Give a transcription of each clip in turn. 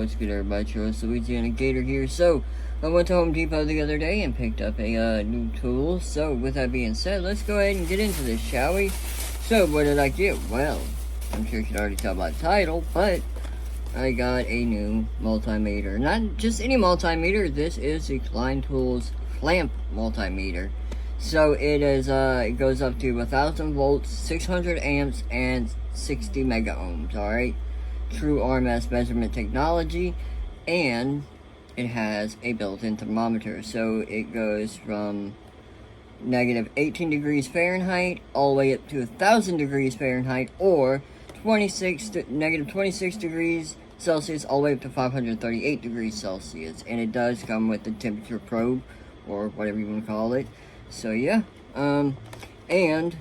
what's good, everybody? Charles Louisiana Gator here. So, I went to Home Depot the other day and picked up a new tool. So, with that being said, let's go ahead and get into this, shall we? So, what did I get? Well, I'm sure you can already tell by the title, but I got a new multimeter. Not just any multimeter, this is the Klein Tools clamp multimeter. So, it is, it goes up to 1,000 volts, 600 amps, and 60 mega ohms, alright? True RMS measurement technology, and it has a built-in thermometer. So, it goes from negative 18 degrees Fahrenheit all the way up to 1,000 degrees Fahrenheit, or negative 26 degrees Celsius all the way up to 538 degrees Celsius. And it does come with the temperature probe, or whatever you want to call it. So yeah, and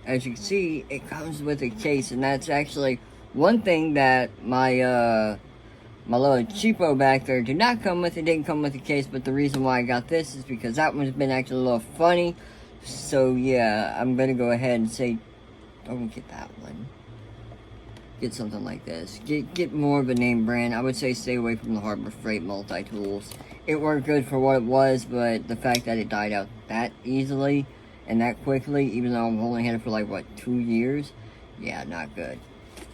as you can see, it comes with a case, and that's actually one thing that my my little cheapo back there did not come with. It didn't come with a case, but the reason why I got this is because that one's been acting a little funny. So yeah, I'm gonna go ahead and say, don't get that one. Get something like this. Get more of a name brand. I would say stay away from the Harbor Freight multi-tools. It worked good for what it was, but the fact that it died out that easily and that quickly, even though I've only had it for like, what, 2 years? Yeah, not good.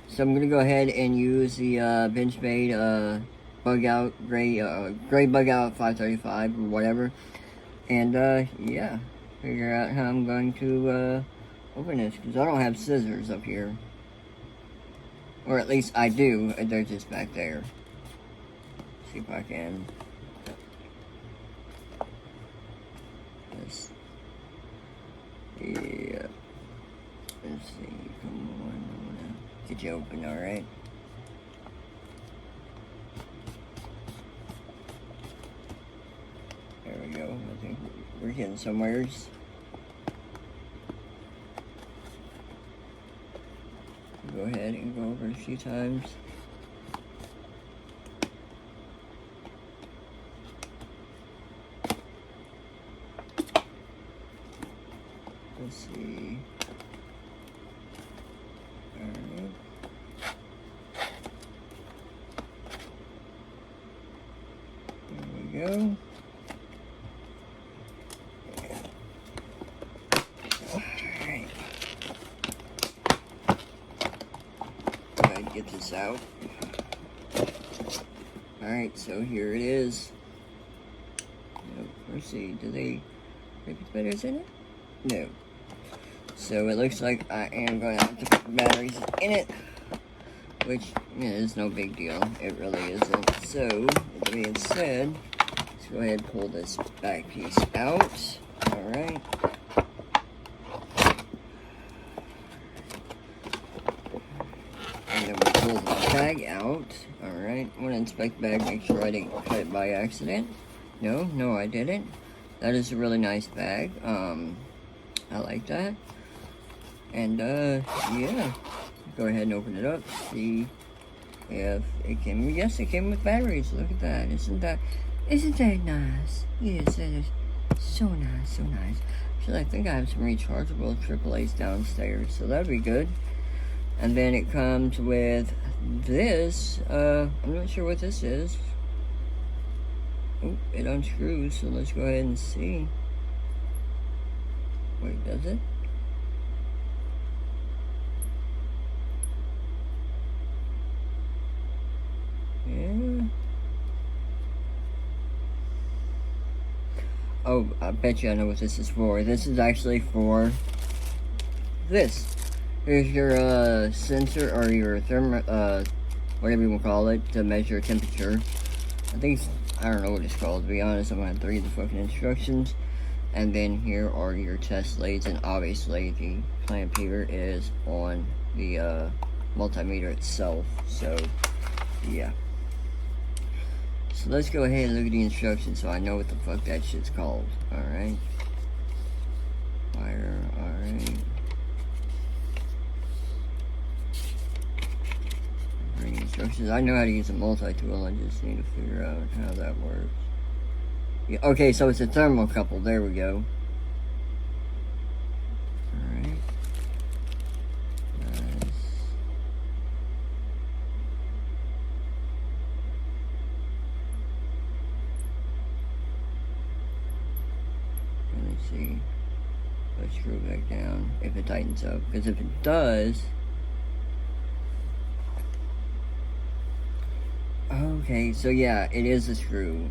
So I'm going to go ahead and use the Benchmade bug out, gray bug out 535 or whatever. And yeah, figure out how I'm going to open this, because I don't have scissors up here. Or at least I do, they're just back there. See if I can. Yeah. Let's see. Come on. I wanna get you open, alright? There we go. I think we're getting somewheres. Go ahead and go over it a few times. Let's see. Alright. There we go. Alright. Go ahead and get this out. Alright, so here it is. Let's see, do they make the batteries in it? No. So it looks like I am going to have to put batteries in it, which is no big deal. It really isn't. So, with that being said, let's go ahead and pull this back piece out. Alright. And then we'll pull the bag out. Alright. I want to inspect the bag, make sure I didn't cut it by accident. No, I didn't. That is a really nice bag. I like that. And, yeah. Go ahead and open it up. See if it came. Yes, it came with batteries. Look at that. Isn't that nice? Yes, that is so nice, so nice. Actually, I think I have some rechargeable AAAs downstairs, so that'd be good. And then it comes with this. I'm not sure what this is. Oh, it unscrews, so let's go ahead and see. Wait, does it? Yeah. Oh, I bet you I know what this is for. This is actually for this. Here's your sensor, or your whatever you want to call it, to measure temperature. I don't know what it's called, to be honest. I'm going to have to read the fucking instructions. And then here are your test leads, and obviously the clamp here is on the multimeter itself. So, yeah. So let's go ahead and look at the instructions so I know what the fuck that shit's called. Alright. Wire, alright. Reading instructions. I know how to use a multi-tool, I just need to figure out how that works. Yeah, okay, so it's a thermocouple. There we go. Alright. Nice. let's screw it back down if it tightens up. Because if it does... Okay, so yeah, it is a screw.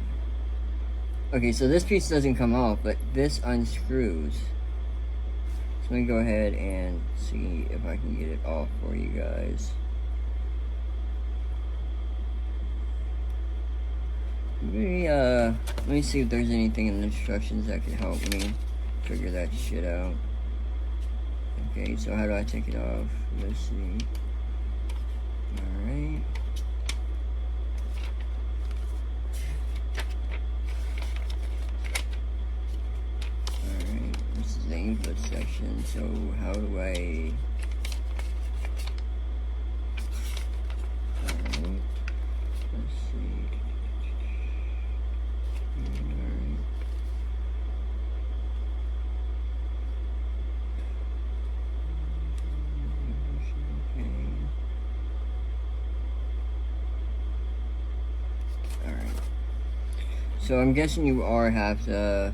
Okay, so this piece doesn't come off, but this unscrews. So let me go ahead and see if I can get it off for you guys. Let me see if there's anything in the instructions that could help me figure that shit out. Okay, so how do I take it off? Let's see. Alright. Alright, this is the input section, so how do I... Alright, let's see. So I'm guessing you are gonna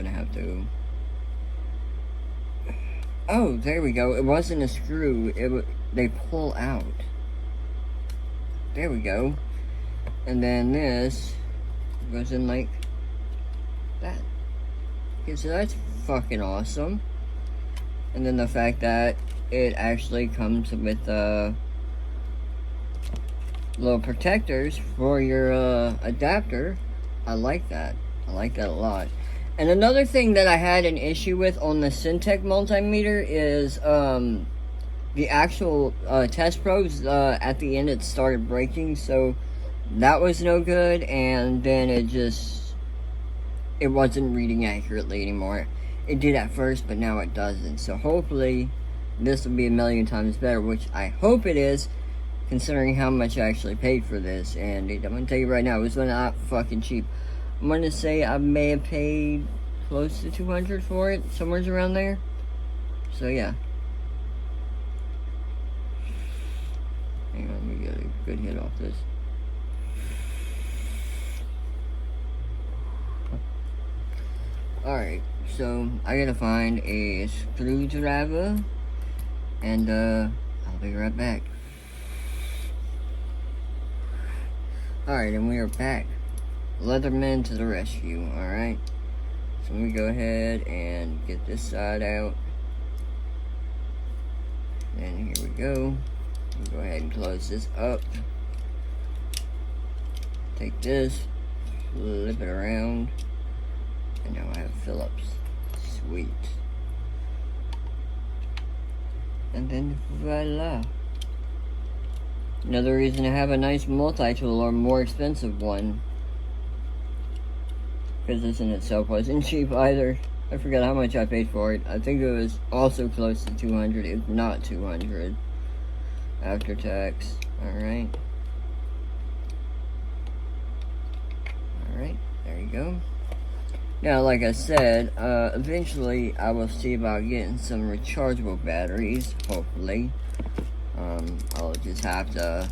have to. Oh, there we go. It wasn't a screw. They pull out. There we go. And then this goes in like that. Okay, so that's fucking awesome. And then the fact that it actually comes with little protectors for your adapter. I like that. I like that a lot. And another thing that I had an issue with on the Syntec multimeter is the actual test probes. At the end it started breaking, so that was no good, and then it wasn't reading accurately anymore. It did at first, but now it doesn't. So hopefully this will be a million times better, which I hope it is, considering how much I actually paid for this. And I'm gonna tell you right now, it was not fucking cheap. I'm gonna say I may have paid close to $200 for it, somewhere around there. So yeah. Hang on, let me get a good hit off this. Alright, so I gotta find a screwdriver, and I'll be right back. Alright, and we are back. Leatherman to the rescue, alright? So let me go ahead and get this side out. And here we go. Go ahead and close this up. Take this, flip it around, and now I have Phillips. Sweet. And then voila. Another reason to have a nice multi-tool or more expensive one. Because this in itself wasn't cheap either. I forgot how much I paid for it. I think it was also close to 200, if not 200. After tax. Alright. Alright, there you go. Now, like I said, eventually I will see about getting some rechargeable batteries, hopefully. I'll just have to,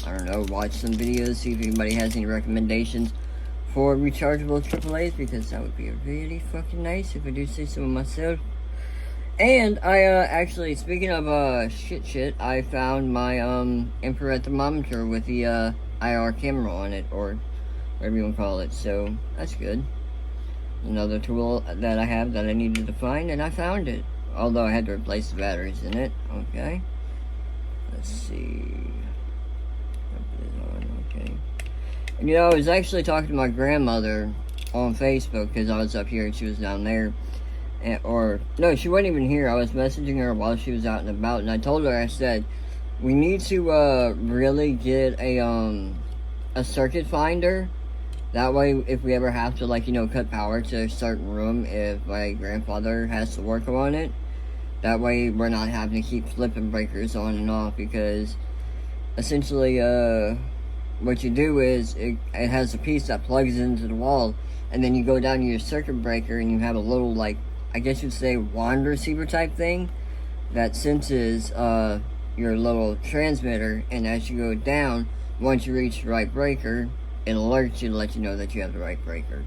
I don't know, watch some videos, see if anybody has any recommendations for rechargeable AAAs, because that would be really fucking nice if I do say so myself. And I, actually, speaking of, shit, I found my, infrared thermometer with the, IR camera on it, or whatever you want to call it, so that's good. Another tool that I have that I needed to find, and I found it. Although I had to replace the batteries in it. Okay. Let's see. Put this on, okay. And you know, I was actually talking to my grandmother on Facebook, because I was up here and she was down there. Or, no, she wasn't even here. I was messaging her while she was out and about, and I told her, I said, we need to, really get a circuit finder. That way, if we ever have to, like, you know, cut power to a certain room, if my grandfather has to work on it, that way we're not having to keep flipping breakers on and off, because essentially, what you do is, it has a piece that plugs into the wall, and then you go down to your circuit breaker, and you have a little, like, I guess you'd say wand receiver type thing, that senses, your little transmitter, and as you go down, once you reach the right breaker, it alerts you to let you know that you have the right breaker.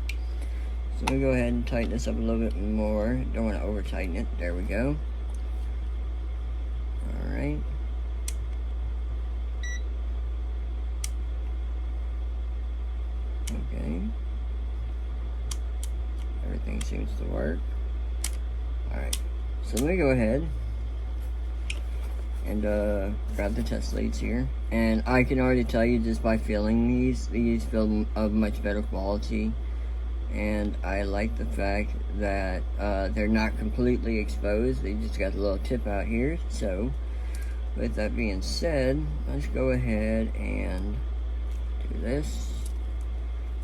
So let me go ahead and tighten this up a little bit more. Don't want to over tighten it. There we go. Alright. Okay. Everything seems to work. Alright. So let me go ahead and grab the test leads here. And I can already tell you just by feeling these feel of much better quality. And I like the fact that they're not completely exposed. They just got a little tip out here. So with that being said, let's go ahead and do this.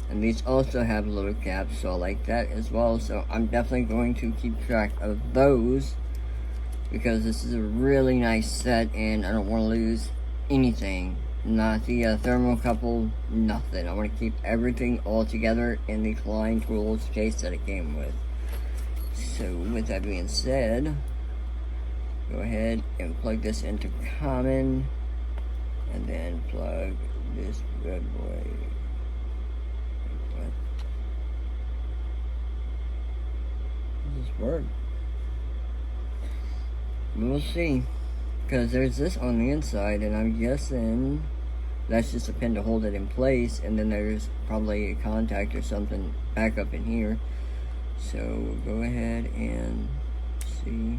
And these also have little caps, so I like that as well. So I'm definitely going to keep track of those, because this is a really nice set and I don't want to lose anything. Not the thermocouple, nothing. I want to keep everything all together in the Klein tools case that it came with. So with that being said, go ahead and plug this into common, and then plug this good boy. What? Does this work? We'll see, because there's this on the inside, and I'm guessing that's just a pin to hold it in place, and then there's probably a contact or something back up in here. So we'll go ahead and see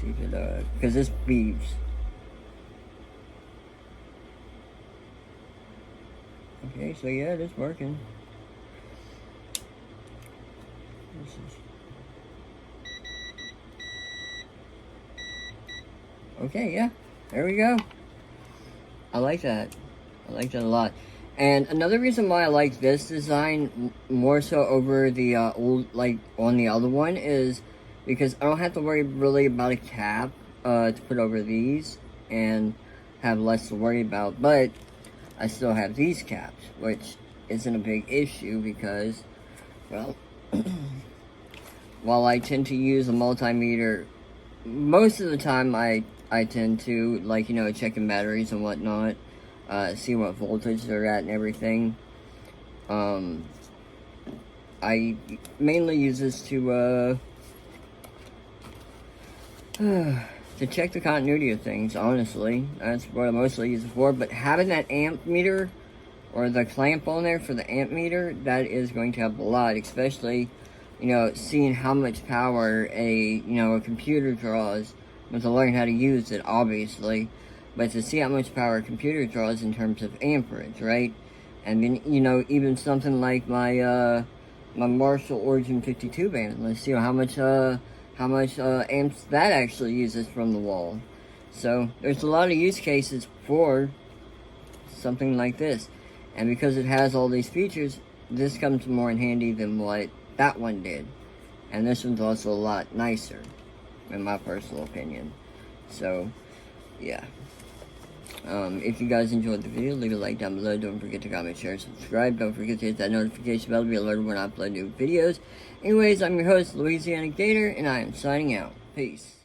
if it because this beeps. Okay, so yeah, it is working. This is okay, yeah, there we go. I like that. I like that a lot. And another reason why I like this design more so over the old, like on the other one, is because I don't have to worry really about a cap to put over these and have less to worry about. But I still have these caps, which isn't a big issue because, well, while I tend to use a multimeter, most of the time I tend to, like, you know, checking batteries and whatnot, see what voltage they're at and everything. I mainly use this to check the continuity of things, honestly. That's what I mostly use it for. But having that amp meter, or the clamp on there for the amp meter, that is going to help a lot, especially, you know, seeing how much power a computer draws. But to learn how to use it, obviously, but to see how much power a computer draws in terms of amperage, right? And then, you know, even something like my my Marshall Origin 52 band. Let's see how much amps that actually uses from the wall. So there's a lot of use cases for something like this, and because it has all these features, this comes more in handy than what that one did. And this one's also a lot nicer, in my personal opinion. So yeah, if you guys enjoyed the video, leave a like down below. Don't forget to comment, share, and subscribe. Don't forget to hit that notification bell to be alerted when I upload new videos. Anyways, I'm your host, Louisiana Gator, and I am signing out. Peace.